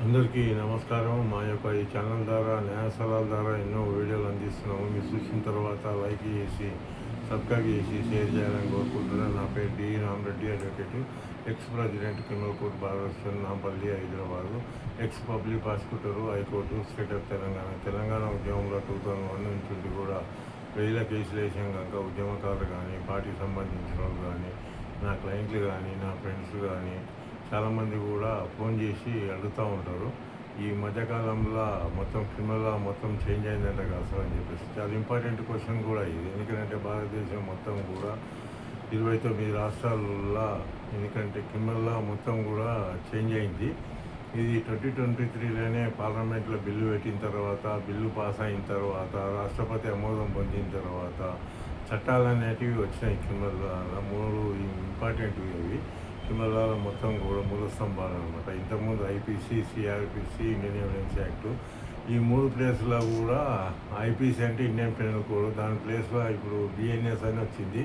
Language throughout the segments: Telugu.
అందరికీ నమస్కారం. మా యొక్క ఈ ఛానల్ ద్వారా న్యాయస్థలాల ద్వారా ఎన్నో వీడియోలు అందిస్తున్నాము. మీరు చూసిన తర్వాత లైక్ చేసి సబ్స్క్రైబ్ చేసి షేర్ చేయాలని కోరుకుంటున్నాను. నా పేరు D Ramareddy, advocate, ex president criminal court Balakrishna Nampally Hyderabad, ex public prosecutor high court state of Telangana ఉద్యమంలో 2001 నుంచి కూడా వేల కేసులు వేసాం కనుక ఉద్యమకారులు కానీ పార్టీకి సంబంధించిన వాళ్ళు కానీ నా క్లయింట్లు కానీ నా ఫ్రెండ్స్ కానీ చాలామంది కూడా ఫోన్ చేసి అడుగుతూ ఉంటారు. ఈ మధ్యకాలంలో మొత్తం క్రిమినల్ మొత్తం చేంజ్ అయిందంట కదా సార్ అని చెప్పేసి చాలా ఇంపార్టెంట్ క్వశ్చన్ కూడా ఇది. ఎందుకంటే భారతదేశం మొత్తం కూడా 29 రాష్ట్రాలలో ఎందుకంటే క్రిమినల్ మొత్తం కూడా చేంజ్ అయింది. ఇది 2023లోనే పార్లమెంట్లో బిల్లు పెట్టిన తర్వాత, బిల్లు పాస్ అయిన తర్వాత, రాష్ట్రపతి ఆమోదం పొందిన తర్వాత చట్టాలు అనేటివి వచ్చినాయి. క్రిమినల్ 3 ఇంపార్టెంట్ ఇవి క్రిమినల్ మొత్తం కూడా మూల స్తంభాలు అనమాట. ఇంతకుముందు IPC, CrPC, Indian evidence act, ఈ 3 ప్లేస్లో కూడా ఐపీసీ అంటే ఇండియన్ పెనల్ కోడ్, దాని ప్లేస్లో ఇప్పుడు బిఎన్ఎస్ అని వచ్చింది,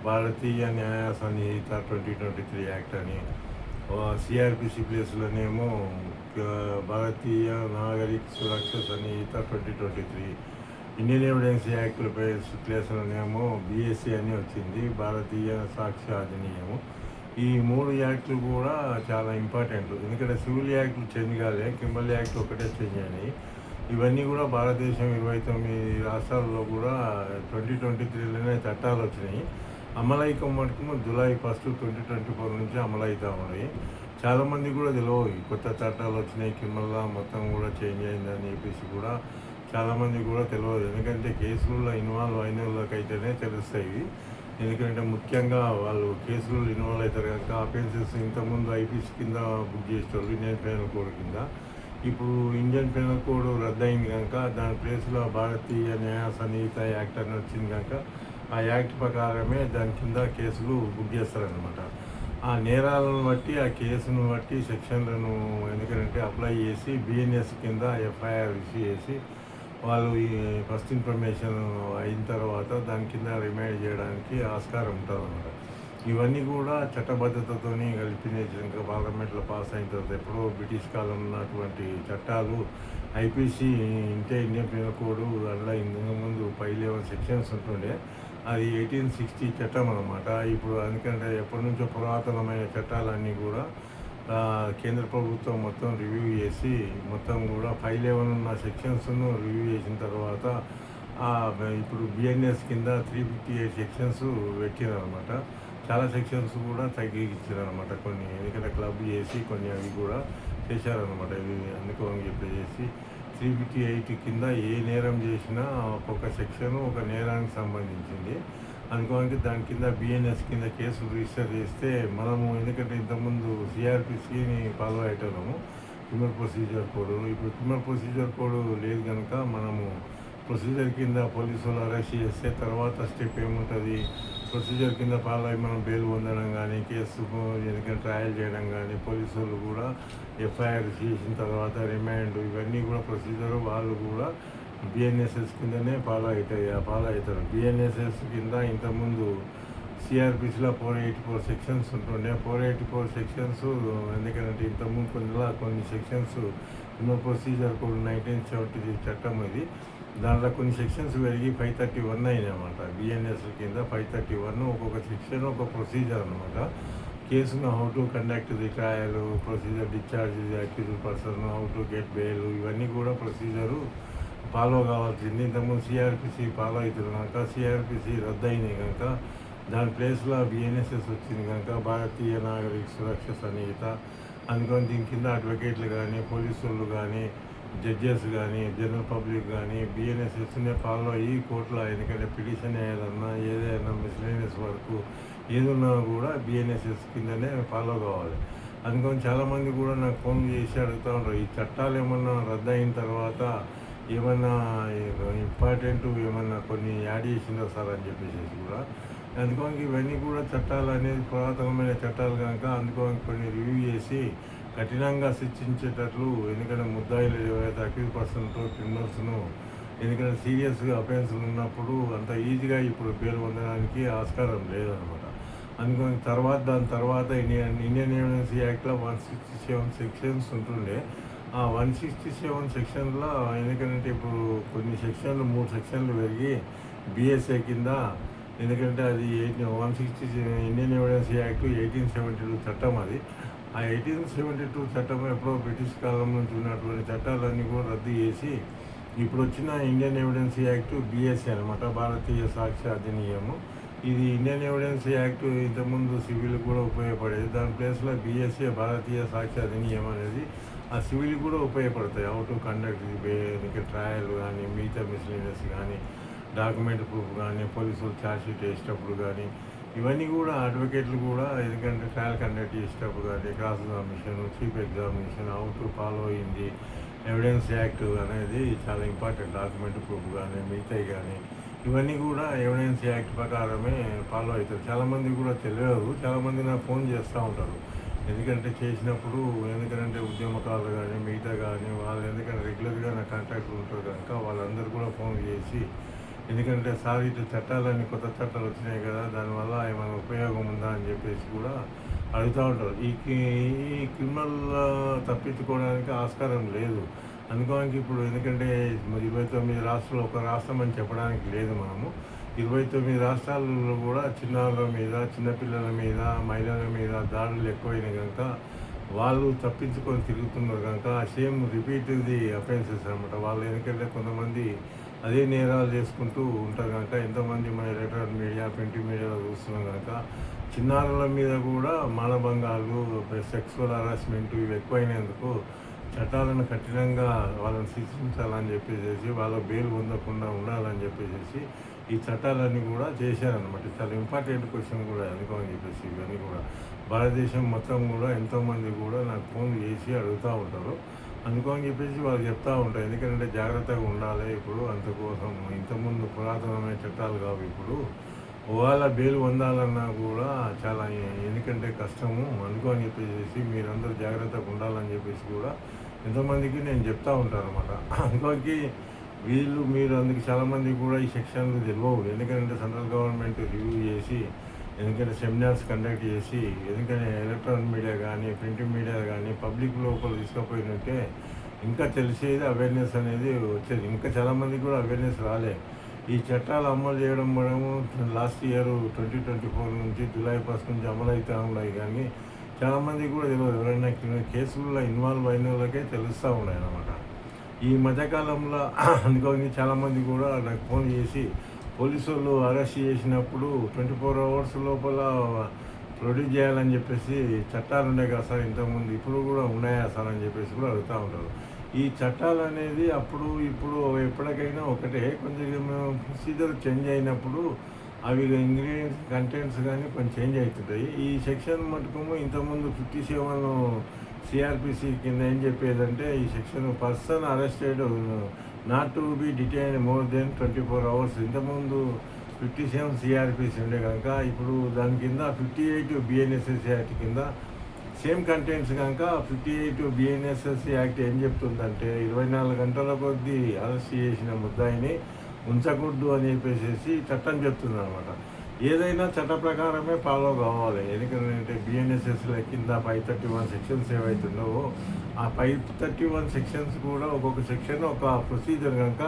భారతీయ న్యాయ సంహిత 2023 యాక్ట్ అని. సిఆర్పిసి ప్లేస్లోనేమో భారతీయ నాగరిక సురక్ష సంహిత 2023, ఇండియన్ ఎవిడెన్స్ యాక్ట్ ప్లేస్లోనేమో బిఎస్సి అని వచ్చింది, భారతీయ సాక్ష్య అధినియము. ఈ 3 యాక్ట్లు కూడా చాలా ఇంపార్టెంట్. ఎందుకంటే సివిల్ యాక్ట్లు చేంజ్ కాలే, క్రిమినల్ యాక్ట్ ఒకటే చేంజ్ అయినాయి. ఇవన్నీ కూడా భారతదేశం 29 రాష్ట్రాల్లో కూడా 2023లోనే చట్టాలు వచ్చినాయి. అమలైకం మటుకు జూలై 1, 2024 నుంచి అమలవుతూ ఉన్నాయి. చాలామంది కూడా తెలియదు కొత్త చట్టాలు వచ్చినాయి, క్రిమినల్ మొత్తం కూడా చేంజ్ అయిందని చెప్పేసి కూడా చాలామంది కూడా తెలియదు. ఎందుకంటే కేసులలో ఇన్వాల్వ్ అయిన వాళ్ళకైతేనే తెలుస్తాయి. ఎందుకంటే ముఖ్యంగా వాళ్ళు కేసులు ఇన్వాల్వ్ అవుతారు కనుక అఫెన్సెస్ ఇంతకుముందు ఐపీసీ కింద బుక్ చేసేవాళ్ళు ఇండియన్ పెనల్ కోడ్ కింద. ఇప్పుడు ఇండియన్ పెనల్ కోడ్ రద్దయింది కనుక దాని ప్లేస్లో భారతీయ న్యాయ సంహిత యాక్ట్ అని వచ్చింది కనుక ఆ యాక్ట్ ప్రకారమే దాని కింద కేసులు బుక్ చేస్తారనమాట. ఆ నేరాలను బట్టి ఆ కేసును బట్టి సెక్షన్లను ఎందుకంటే అప్లై చేసి బిఎన్ఎస్ కింద ఎఫ్ఐఆర్ ఇష్యూ చేసి వాళ్ళు ఈ ఫస్ట్ ఇన్ఫర్మేషన్ అయిన తర్వాత దాని కింద రిమైండ్ చేయడానికి ఆస్కారం ఉంటుందన్నమాట. ఇవన్నీ కూడా చట్టబద్ధతతో కల్పించాక పార్లమెంట్లో పాస్ అయిన తర్వాత ఎప్పుడో బ్రిటిష్ కాలం ఉన్నటువంటి చట్టాలు ఐపీసీ అంటే ఇండియన్ పీనల్ కోడ్ అందులో ఇంతకు ముందు 11 సెక్షన్స్ ఉంటుండే, అది 1860 చట్టం అనమాట. ఇప్పుడు ఎందుకంటే ఎప్పటి నుంచో పురాతనమైన చట్టాలన్నీ కూడా కేంద్ర ప్రభుత్వం మొత్తం రివ్యూ చేసి మొత్తం కూడా 511 ఉన్న సెక్షన్స్ను రివ్యూ చేసిన తర్వాత ఇప్పుడు బిఎన్ఎస్ కింద 358 సెక్షన్స్ పెట్టినారనమాట. చాలా సెక్షన్స్ కూడా తగ్గించారనమాట కొన్ని, ఎందుకంటే క్లబ్ చేసి కొన్ని అవి కూడా చేశారనమాట. ఇవి అందుకో అని చెప్పేసి 358 కింద ఏ నేరం చేసినా ఒక్కొక్క సెక్షన్ ఒక నేరానికి సంబంధించింది. అందుకోనికి దాని కింద బిఎన్ఎస్ కింద కేసు రిజిస్టర్ చేస్తే మనము, ఎందుకంటే ఇంతకుముందు సిఆర్పిసిని ఫాలో అయ్యేటోళ్ళము క్రిమినల్ ప్రొసీజర్ కోడ్. ఇప్పుడు క్రిమినల్ ప్రొసీజర్ కోడ్ లేదు కనుక మనము ప్రొసీజర్ కింద పోలీసు వాళ్ళు అరెస్ట్ చేస్తే తర్వాత స్టెప్ ఏముంటుంది, ప్రొసీజర్ కింద ఫాలో అయ్యి మనం బెయిల్ పొందడం కానీ, కేసు ఎందుకంటే ట్రయల్ చేయడం కానీ, పోలీసు వాళ్ళు కూడా ఎఫ్ఐఆర్ చేసిన తర్వాత రిమాండ్, ఇవన్నీ కూడా ప్రొసీజర్ వాళ్ళు కూడా బిఎన్ఎస్ఎస్ కిందనే ఫాలో అవుతారు. బిఎన్ఎస్ఎస్ కింద ఇంతకుముందు సిఆర్పిసిలో 484 సెక్షన్స్ ఉంటుండే. 484 సెక్షన్స్ ఎందుకంటే ఇంతకుముందు కొన్ని సెక్షన్స్ క్రిమినల్ ప్రొసీజర్ కోడ్ 1973 చట్టం ఇది, దాంట్లో కొన్ని సెక్షన్స్ పెరిగి 531 అయినాయి అన్నమాట. బిఎన్ఎస్ కింద 531 ఒక్కొక్క సెక్షన్ ఒక ప్రొసీజర్ అనమాట. కేసును how to conduct the trial, procedure discharge the accused person, how to get bail, ఇవన్నీ కూడా ప్రొసీజరు ఫాలో కావాల్సింది. ఇంతకుముందు సిఆర్పిసి ఫాలో అవుతుంది కనుక సిఆర్పిసి రద్దు అయినాయి కనుక దాని ప్లేస్లో బిఎన్ఎస్ఎస్ వచ్చింది కనుక భారతీయ నాగరిక సురక్ష సంహిత. అందుకని దీని కింద అడ్వకేట్లు కానీ, పోలీసు వాళ్ళు కానీ, జడ్జెస్ కానీ, జనరల్ పబ్లిక్ కానీ బిఎన్ఎస్ఎస్నే ఫాలో అయ్యి కోర్టులో, ఎందుకంటే పిటిషన్ వేయాలన్నా ఏదైనా మిస్లేనియస్ వరకు ఏదున్నా కూడా బిఎన్ఎస్ఎస్ కిందనే ఫాలో కావాలి. అందుకని చాలామంది కూడా నాకు ఫోన్ చేసి అడుగుతూ ఉంటారు, ఈ చట్టాలు ఏమన్నా రద్దు అయిన తర్వాత ఏమన్నా ఇంపార్టెంట్ ఏమన్నా కొన్ని యాడ్ చేసిందో సార్ అని చెప్పేసి కూడా. అందుకోనికి ఇవన్నీ కూడా చట్టాలు అనేది పురాతనమైన చట్టాలు కనుక అందుకోనికి కొన్ని రివ్యూ చేసి కఠినంగా శిక్షించేటట్లు, ఎందుకంటే ముద్దాయిలు ఏవైతే అక్యూజ్ పర్సన్తో క్రిమినల్స్ను, ఎందుకంటే సీరియస్గా అఫెన్స్లు ఉన్నప్పుడు అంత ఈజీగా ఇప్పుడు బెయిల్ పొందడానికి ఆస్కారం లేదనమాట. అందుకని దాని తర్వాత ఇండియన్ ఎవిడెన్స్ యాక్ట్లో 167 సెక్షన్స్ ఉంటుండే, ఆ 167 సెక్షన్‌లో ఎందుకంటే ఇప్పుడు కొన్ని సెక్షన్లు 3 సెక్షన్లు పెరిగి బీఎస్ఏ కింద ఎందుకంటే అది 160 ఇండియన్ ఎవిడెన్స్ యాక్ట్ 1872 చట్టం అది. ఆ 1872 చట్టం ఎప్పుడో బ్రిటిష్ కాలం నుంచి ఉన్నటువంటి చట్టాలన్నీ కూడా రద్దు చేసి ఇప్పుడు వచ్చిన ఇండియన్ ఎవిడెన్స్ యాక్ట్ బీఎస్ఏ అనమాట, భారతీయ సాక్ష్య అధినియమం. ఇది ఇండియన్ ఎవిడెన్స్ యాక్ట్ ఇంతకుముందు సివిల్ కూడా ఉపయోగపడేది. దాని ప్లేస్లో బీఎస్ఏ భారతీయ సాక్ష్య అధినియమం అనేది ఆ సివిల్ కూడా ఉపయోగపడతాయి. హౌ టు కండక్ట్ ట్రయల్ కానీ, మిగతా మిస్లీనియస్ కానీ, డాక్యుమెంట్ ప్రూఫ్ కానీ, పోలీసులు ఛార్జ్షీట్ వేసేటప్పుడు కానీ, ఇవన్నీ కూడా అడ్వకేట్లు కూడా ఎందుకంటే ట్రయల్ కండక్ట్ చేసేటప్పుడు కానీ, cross examination, chief examination, how to follow అయింది ఎవిడెన్స్ యాక్ట్ అనేది చాలా ఇంపార్టెంట్. డాక్యుమెంట్ ప్రూఫ్ కానీ, మిగతాయి కానీ, ఇవన్నీ కూడా ఎవిడెన్స్ యాక్ట్ ప్రకారమే ఫాలో అవుతారు. చాలామంది కూడా తెలియదు, చాలామంది నాకు ఫోన్ చేస్తూ ఉంటారు. ఎందుకంటే చేసినప్పుడు ఎందుకంటే ఉద్యమకారులు కానీ, మిగతా కానీ, వాళ్ళు ఎందుకంటే రెగ్యులర్గా నా కాంటాక్ట్లు ఉంటారు కనుక వాళ్ళందరూ కూడా ఫోన్ చేసి ఎందుకంటే సార్ ఇటు చట్టాలన్నీ కొత్త చట్టాలు వచ్చినాయి కదా, దానివల్ల ఏమైనా ఉపయోగం ఉందా అని చెప్పేసి కూడా అడుగుతూ ఉంటారు. ఈ క్రిమినల్ తప్పించుకోవడానికి ఆస్కారం లేదు. అనుకోడానికి ఇప్పుడు ఎందుకంటే 29 రాష్ట్రాలు ఒక రాష్ట్రం అని చెప్పడానికి లేదు. మనము 29 రాష్ట్రాలలో కూడా చిన్నారుల మీద, చిన్నపిల్లల మీద, మహిళల మీద దాడులు ఎక్కువైనాయి కనుక వాళ్ళు తప్పించుకొని తిరుగుతున్నారు కనుక సేమ్ రిపీట్ ది అఫెన్సెస్ అనమాట. వాళ్ళు ఎందుకంటే కొంతమంది అదే నేరాలు చేసుకుంటూ ఉంటారు కనుక ఎంతోమంది మన ఎలక్ట్రానిక్ మీడియా, ప్రింట్ మీడియాలో చూస్తున్నాం కనుక చిన్నారుల మీద కూడా మానభంగాలు, సెక్సువల్ హరాస్మెంట్ ఇవి ఎక్కువైనందుకు చట్టాలను కఠినంగా వాళ్ళని శిక్షించాలని చెప్పేసి వాళ్ళ బెయిల్ పొందకుండా ఉండాలని చెప్పేసి ఈ చట్టాలన్నీ కూడా చేశారనమాట. చాలా ఇంపార్టెంట్ క్వశ్చన్ కూడా ఎందుకని చెప్పేసి ఇవన్నీ కూడా భారతదేశం మొత్తం కూడా ఎంతోమంది కూడా నాకు ఫోన్ చేసి అడుగుతూ ఉంటారు. అందుకని చెప్పేసి వాళ్ళు చెప్తూ ఉంటారు. ఎందుకంటే జాగ్రత్తగా ఉండాలి. ఇప్పుడు అంతకోసం ఇంతకుముందు పురాతనమైన చట్టాలు కావు. ఇప్పుడు వాళ్ళ బెయిల్ పొందాలన్నా కూడా చాలా ఎందుకంటే కష్టము. అందుకని చెప్పేసి మీరందరూ జాగ్రత్తగా ఉండాలని చెప్పేసి కూడా ఎంతోమందికి నేను చెప్తూ ఉంటాను అనమాట. అందుకని మీరు అందుకు చాలామంది కూడా ఈ సెక్షన్లు తెలియవు. ఎందుకంటే సెంట్రల్ గవర్నమెంట్ రివ్యూ చేసి ఎందుకంటే సెమినార్స్ కండక్ట్ చేసి ఎందుకంటే ఎలక్ట్రానిక్ మీడియా కానీ, ప్రింట్ మీడియా కానీ పబ్లిక్ లోపల తీసుకుపోయినట్టే ఇంకా తెలిసేది అవేర్నెస్ అనేది వచ్చేది. ఇంకా చాలామందికి కూడా అవేర్నెస్ రాలే. ఈ చట్టాలు అమలు చేయడం మనము లాస్ట్ ఇయర్ 2024 నుంచి జూలై 1 నుంచి అమలు అవుతూ ఉన్నాయి. కానీ చాలామందికి కూడా తెలియదు. ఎవరైనా కేసుల్లో ఇన్వాల్వ్ అయిన వాళ్ళకే తెలుస్తూ ఉన్నాయి అన్నమాట. ఈ మధ్యకాలంలో అందుకని చాలామంది కూడా నాకు ఫోన్ చేసి పోలీసు వాళ్ళు అరెస్ట్ చేసినప్పుడు 24 hours లోపల ప్రొడ్యూస్ చేయాలని చెప్పేసి చట్టాలు ఉన్నాయి కదా సార్ ఇంతకుముందు, ఇప్పుడు కూడా ఉన్నాయా సార్ అని చెప్పేసి కూడా అడుగుతూ ఉంటారు. ఈ చట్టాలు అనేది అప్పుడు ఇప్పుడు ఎప్పటికైనా ఒకటే, కొంచెం ప్రొసీజర్ చేంజ్ అయినప్పుడు అవి ఇంగ్రీడియంట్స్ కంటెంట్స్ కానీ కొంచెం చేంజ్ అవుతుంటాయి. ఈ సెక్షన్ మటుకు ఇంతకుముందు 57 సిఆర్పిసి కింద ఏం చెప్పేదంటే ఈ section person arrested not to be detain more than 24 hours. ఇంతకుముందు 57 సిఆర్పిసి ఉండే కనుక ఇప్పుడు దాని కింద 58 బిఎన్ఎస్ఎస్ యాక్ట్ కింద సేమ్ కంటెంట్స్ కనుక 58 బిఎన్ఎస్ఎస్ యాక్ట్ ఏం చెప్తుందంటే 24 గంటల కొద్దీ అరెస్ట్ చేసిన ముద్దాయిని ఉంచకూడదు అని చెప్పేసి చట్టం చెప్తుంది అనమాట. ఏదైనా చట్ట ప్రకారమే ఫాలో కావాలి. ఎందుకంటే బిఎన్ఎస్ఎస్ల కింద 531 సెక్షన్స్ ఏవైతున్నావో ఆ 531 సెక్షన్స్ కూడా ఒక్కొక్క సెక్షన్ ఒక ప్రొసీజర్ కనుక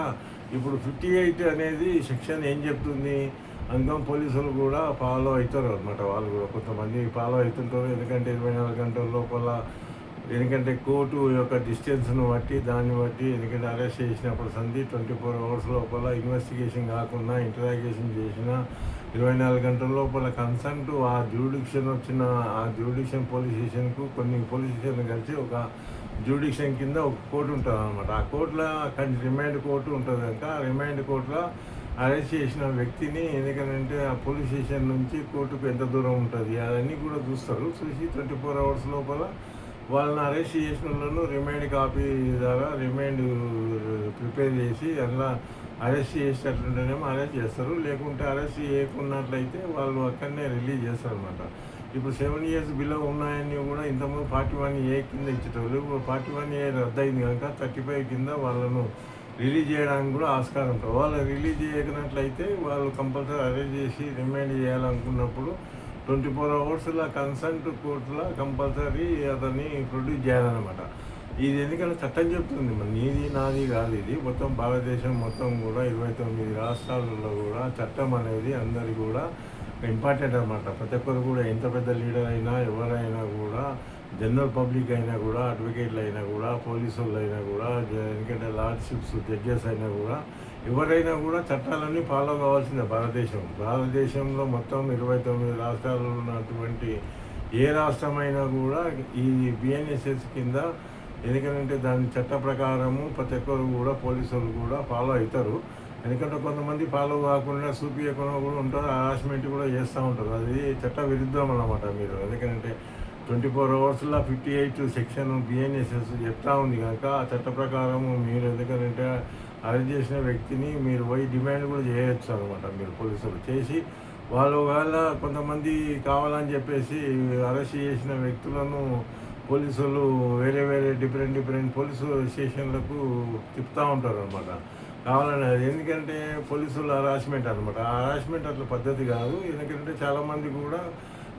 ఇప్పుడు 58 అనేది సెక్షన్ ఏం చెప్తుంది అందుకని పోలీసులు కూడా ఫాలో అవుతారు అనమాట. వాళ్ళు కూడా కొంతమంది ఫాలో అవుతుంటారు. ఎందుకంటే 24 గంటల లోపల ఎందుకంటే కోర్టు యొక్క డిస్టెన్స్ను బట్టి దాన్ని బట్టి ఎందుకంటే అరెస్ట్ చేసినప్పుడు 24 hours లోపల ఇన్వెస్టిగేషన్ కాకుండా ఇంటరాగేషన్ చేసిన 24 గంటల లోపల కన్సంట్ ఆ జ్యూడిక్షన్ వచ్చిన ఆ జ్యూడిక్షన్ పోలీస్ స్టేషన్కు కొన్ని పోలీస్ స్టేషన్లు కలిసి ఒక జ్యూడిక్షన్ కింద ఒక కోర్టు ఉంటుంది అనమాట. ఆ కోర్టులో రిమైండ్ కోర్టు ఉంటుంది కనుక రిమైండ్ కోర్టులో అరెస్ట్ చేసిన వ్యక్తిని ఎందుకంటే ఆ పోలీస్ స్టేషన్ నుంచి కోర్టుకు ఎంత దూరం ఉంటుంది అవన్నీ కూడా చూస్తారు. చూసి 24 hours లోపల వాళ్ళని అరెస్ట్ చేసిన వాళ్ళను రిమైండ్ కాపీ ద్వారా రిమైండ్ ప్రిపేర్ చేసి అందులో అరెస్ట్ చేసేటట్లుంటేనేమో అరెస్ట్ చేస్తారు. లేకుంటే అరెస్ట్ చేయకున్నట్లయితే వాళ్ళు అక్కడనే రిలీజ్ చేస్తారు అనమాట. ఇప్పుడు 7 years బిలో ఉన్నాయని కూడా ఇంతకుముందు 41A కింద ఇచ్చేటోళ్ళు. ఇప్పుడు 41A రద్దయింది కనుక 35 కింద వాళ్ళను రిలీజ్ చేయడానికి కూడా ఆస్కారం ఉంటుంది. వాళ్ళు రిలీజ్ చేయకున్నట్లయితే వాళ్ళు కంపల్సరీ అరెస్ట్ చేసి రిమైండ్ చేయాలనుకున్నప్పుడు 24 hours కన్సల్ట్ కోర్టులో కంపల్సరీ అతన్ని ప్రొడ్యూస్ చేయాలన్నమాట. ఇది ఎందుకంటే చట్టం చెప్తుంది, మరి నీది నాది కాదు, ఇది మొత్తం భారతదేశం మొత్తం కూడా 29 రాష్ట్రాలలో కూడా చట్టం అనేది అందరి కూడా ఇంపార్టెంట్ అనమాట. ప్రతి ఒక్కరు కూడా ఎంత పెద్ద లీడర్ అయినా ఎవరైనా కూడా, జనరల్ పబ్లిక్ అయినా కూడా, అడ్వకేట్లు అయినా కూడా, పోలీసు వాళ్ళు అయినా కూడా, ఎందుకంటే లార్డ్షిప్స్ జడ్జెస్ అయినా కూడా, ఎవరైనా కూడా చట్టాలన్నీ ఫాలో కావాల్సిందే. భారతదేశంలో మొత్తం 29 రాష్ట్రాలు ఉన్నటువంటి ఏ రాష్ట్రమైనా కూడా ఈ బిఎన్ఎస్ఎస్ కింద, ఎందుకంటే దాని చట్ట ప్రకారము ప్రతి ఒక్కరు కూడా పోలీసు వాళ్ళు కూడా ఫాలో అవుతారు. ఎందుకంటే కొంతమంది ఫాలో కాకుండా చూపించకుండా కూడా ఉంటారు, హరాస్మెంట్ కూడా చేస్తూ ఉంటారు. అది చట్ట విరుద్ధం అన్నమాట. మీరు ఎందుకంటే 24 అవర్స్లో 58 సెక్షన్ బిఎన్ఎస్ఎస్ చెప్తా ఉంది కనుక ఆ చట్ట ప్రకారము మీరు ఎందుకంటే అరెస్ట్ చేసిన వ్యక్తిని మీరు పోయి డిమాండ్ కూడా చేయొచ్చు అనమాట. మీరు పోలీసులు చేసి వాళ్ళు ఒకవేళ కొంతమంది కావాలని చెప్పేసి అరెస్ట్ చేసిన వ్యక్తులను పోలీసులు వేరే డిఫరెంట్ పోలీసు స్టేషన్లకు తిప్పుతూ ఉంటారు అనమాట కావాలని. అది ఎందుకంటే పోలీసుల హరాస్మెంట్ అనమాట. ఆ హరాస్మెంట్ అట్లా పద్ధతి కాదు. ఎందుకంటే చాలామంది కూడా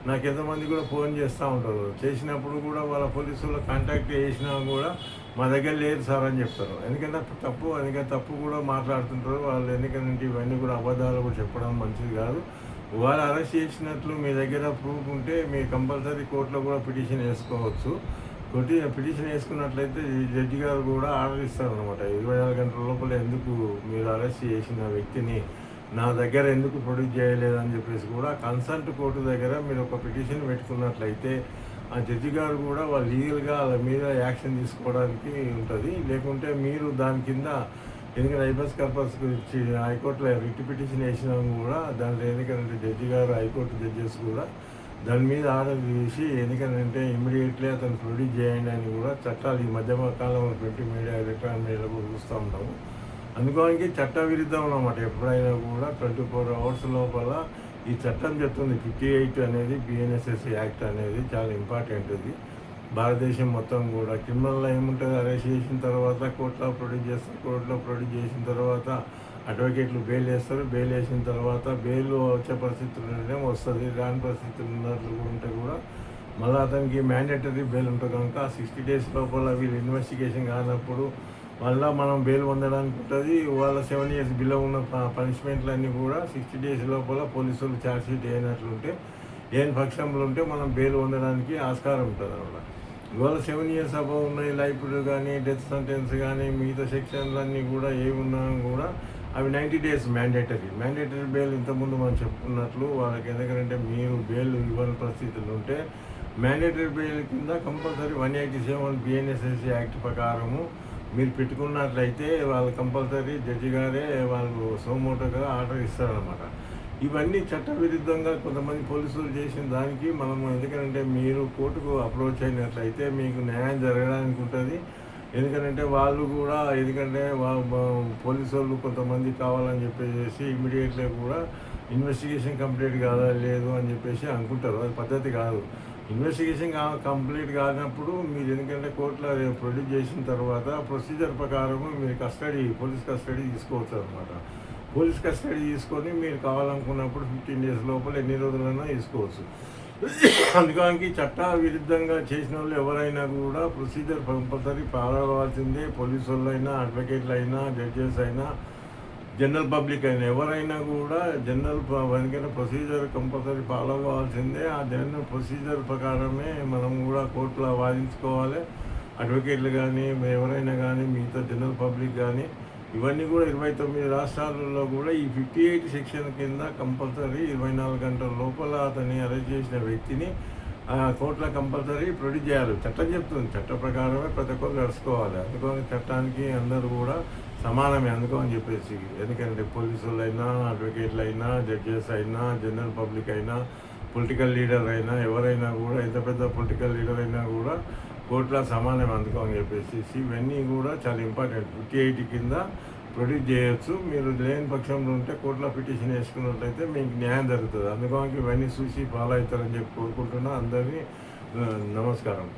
నాకు ఎంతమంది కూడా ఫోన్ చేస్తూ ఉంటారు, చేసినప్పుడు కూడా వాళ్ళ పోలీసులు కాంటాక్ట్ చేసినా కూడా మా దగ్గర లేదు సార్ అని చెప్తారు. ఎందుకంటే తప్పు కూడా మాట్లాడుతుంటారు వాళ్ళు. ఎందుకంటే ఇవన్నీ కూడా అబద్ధాలు కూడా చెప్పడం మంచిది కాదు. వాళ్ళు అరెస్ట్ చేసినట్లు మీ దగ్గర ప్రూఫ్ ఉంటే మీరు కంపల్సరీ కోర్టులో కూడా పిటిషన్ వేసుకోవచ్చు. పిటిషన్ వేసుకున్నట్లయితే జడ్జి గారు కూడా ఆర్డర్ ఇస్తారనమాట. 24 గంటల లోపల ఎందుకు మీరు అరెస్ట్ చేసిన వ్యక్తిని నా దగ్గర ఎందుకు ప్రొడ్యూస్ చేయలేదని చెప్పేసి కూడా కన్సల్ట్ కోర్టు దగ్గర మీరు ఒక పిటిషన్ పెట్టుకున్నట్లయితే ఆ జడ్జి గారు కూడా వాళ్ళు లీగల్గా వాళ్ళ మీద యాక్షన్ తీసుకోవడానికి ఉంటుంది. లేకుంటే మీరు దాని కింద ఎందుకంటే హైబస్ కార్పస్ గురించి హైకోర్టులో రిట్ పిటిషన్ వేసినా కూడా దాంట్లో ఎందుకంటే జడ్జి గారు, హైకోర్టు జడ్జెస్ కూడా దాని మీద ఆర్డర్ చేసి ఎందుకంటే ఇమ్మీడియట్లీ అతను ప్రొడ్యూస్ చేయండి అని కూడా చట్టాలు ఈ మధ్య కాలంలో ప్రింట్ మీడియా, ఎలక్ట్రానిక్ మీడియాలో కూడా చూస్తూ ఉంటాము. అందుకోనికి చట్ట విరుద్ధం అన్నమాట. ఎప్పుడైనా కూడా 24 అవర్స్ లోపల ఈ చట్టం చెప్తుంది. 58 అనేది బిఎన్ఎస్ఎస్ యాక్ట్ అనేది చాలా ఇంపార్టెంట్. ఇది భారతదేశం మొత్తం కూడా క్రిమినల్లో ఏముంటుంది, అరెస్ట్ చేసిన తర్వాత కోర్టులో ప్రొడ్యూస్ చేస్తారు. కోర్టులో ప్రొడ్యూస్ చేసిన తర్వాత అడ్వకేట్లు బెయిల్ వేస్తారు. బెయిల్ వేసిన తర్వాత బెయిల్ వచ్చే పరిస్థితులు వస్తుంది. రాని పరిస్థితులు ఉన్నట్లు ఉంటే కూడా మళ్ళీ అతనికి మ్యాండేటరీ బెయిల్ ఉంటుంది కనుక 60 days లోపల వీళ్ళు ఇన్వెస్టిగేషన్ కానప్పుడు మళ్ళీ మనం బెయిల్ పొందడానికి ఉంటుంది. వాళ్ళ 7 years బిలో ఉన్న పనిష్మెంట్లన్నీ కూడా 60 days లోపల పోలీసులు ఛార్జ్షీట్ అయినట్లుంటే ఏం పక్షంలో ఉంటే మనం బెయిల్ పొందడానికి ఆస్కారం ఉంటుంది అన్నమాట. ఇవాళ 7 years అబౌవ్ ఉన్నాయి, లైఫ్ కానీ, డెత్ సెంటెన్స్ కానీ, మిగతా సెక్షన్లన్నీ కూడా ఏమున్నా కూడా అవి 90 days మ్యాండేటరీ బెయిల్. ఇంతకుముందు మనం చెప్పుకున్నట్లు వాళ్ళకి ఎందుకంటే మీరు బెయిల్ ఇవ్వని పరిస్థితులు ఉంటే మ్యాండేటరీ బెయిల్ కింద కంపల్సరీ 187 బిఎన్ఎస్ఎస్ యాక్ట్ ప్రకారము మీరు పెట్టుకున్నట్లయితే వాళ్ళు కంపల్సరీ జడ్జి గారే వాళ్ళు సోమోటోగా ఆర్డర్ ఇస్తారనమాట. ఇవన్నీ చట్ట విరుద్ధంగా కొంతమంది పోలీసులు చేసిన దానికి మనము ఎందుకంటే మీరు కోర్టుకు అప్రోచ్ అయినట్లయితే మీకు న్యాయం జరగడానికి ఉంటుంది. ఎందుకంటే వాళ్ళు కూడా ఎందుకంటే పోలీసు వాళ్ళు కొంతమంది కావాలని చెప్పేసి ఇమీడియట్లీ కూడా ఇన్వెస్టిగేషన్ కంప్లీట్ కాదా లేదు అని చెప్పేసి అనుకుంటారు. అది పద్ధతి కాదు. ఇన్వెస్టిగేషన్ కంప్లీట్ కానప్పుడు మీరు ఎందుకంటే కోర్టులో ప్రొడ్యూస్ చేసిన తర్వాత ప్రొసీజర్ ప్రకారము మీరు పోలీస్ కస్టడీ తీసుకోవచ్చు అనమాట. పోలీస్ కస్టడీ తీసుకొని మీరు కావాలనుకున్నప్పుడు 15 days లోపల ఎన్ని రోజులైనా తీసుకోవచ్చు. అందుకని చట్ట విరుద్ధంగా చేసిన వాళ్ళు ఎవరైనా కూడా ప్రొసీజర్ కంపల్సరీ ఫాలో అవ్వాల్సిందే. పోలీసు వాళ్ళు అయినా, అడ్వకేట్లు అయినా, జడ్జెస్ అయినా, జనరల్ పబ్లిక్ అయినా ఎవరైనా కూడా ఎందుకంటే ప్రొసీజర్ కంపల్సరీ ఫాలో అవ్వాల్సిందే. ఆ జనరల్ ప్రొసీజర్ ప్రకారమే మనం కూడా కోర్టులో వాదించుకోవాలి. అడ్వకేట్లు కానీ ఎవరైనా కానీ మిగతా జనరల్ పబ్లిక్ కానీ ఇవన్నీ కూడా 29 రాష్ట్రాలలో కూడా ఈ 58 సెక్షన్ కింద కంపల్సరీ 24 గంటల లోపల అతన్ని అరెస్ట్ చేసిన వ్యక్తిని కోర్టులో కంపల్సరీ ప్రొడ్యూస్ చేయాలి. చట్టం చెప్తుంది. చట్ట ప్రకారమే ప్రతి ఒక్కరు నడుచుకోవాలి. అందుకని చట్టానికి అందరూ కూడా సమానమే అందుకని చెప్పేసి. ఎందుకంటే పోలీసులు అయినా, అడ్వకేట్లు అయినా, జడ్జెస్ అయినా, జనరల్ పబ్లిక్ అయినా, పొలిటికల్ లీడర్ అయినా ఎవరైనా కూడా ఎంత పెద్ద పొలిటికల్ లీడర్ అయినా కూడా కోర్టులో సమానం అందుకని చెప్పేసి ఇవన్నీ కూడా చాలా ఇంపార్టెంట్. 58 కింద ప్రొడ్యూస్ చేయొచ్చు. మీరు లేని పక్షంలో ఉంటే కోర్టులో పిటిషన్ వేసుకున్నట్లయితే మీకు న్యాయం జరుగుతుంది. అందుకని ఇవన్నీ చూసి ఫాలో అవుతారని చెప్పి కోరుకుంటున్నా. అందరినీ నమస్కారం.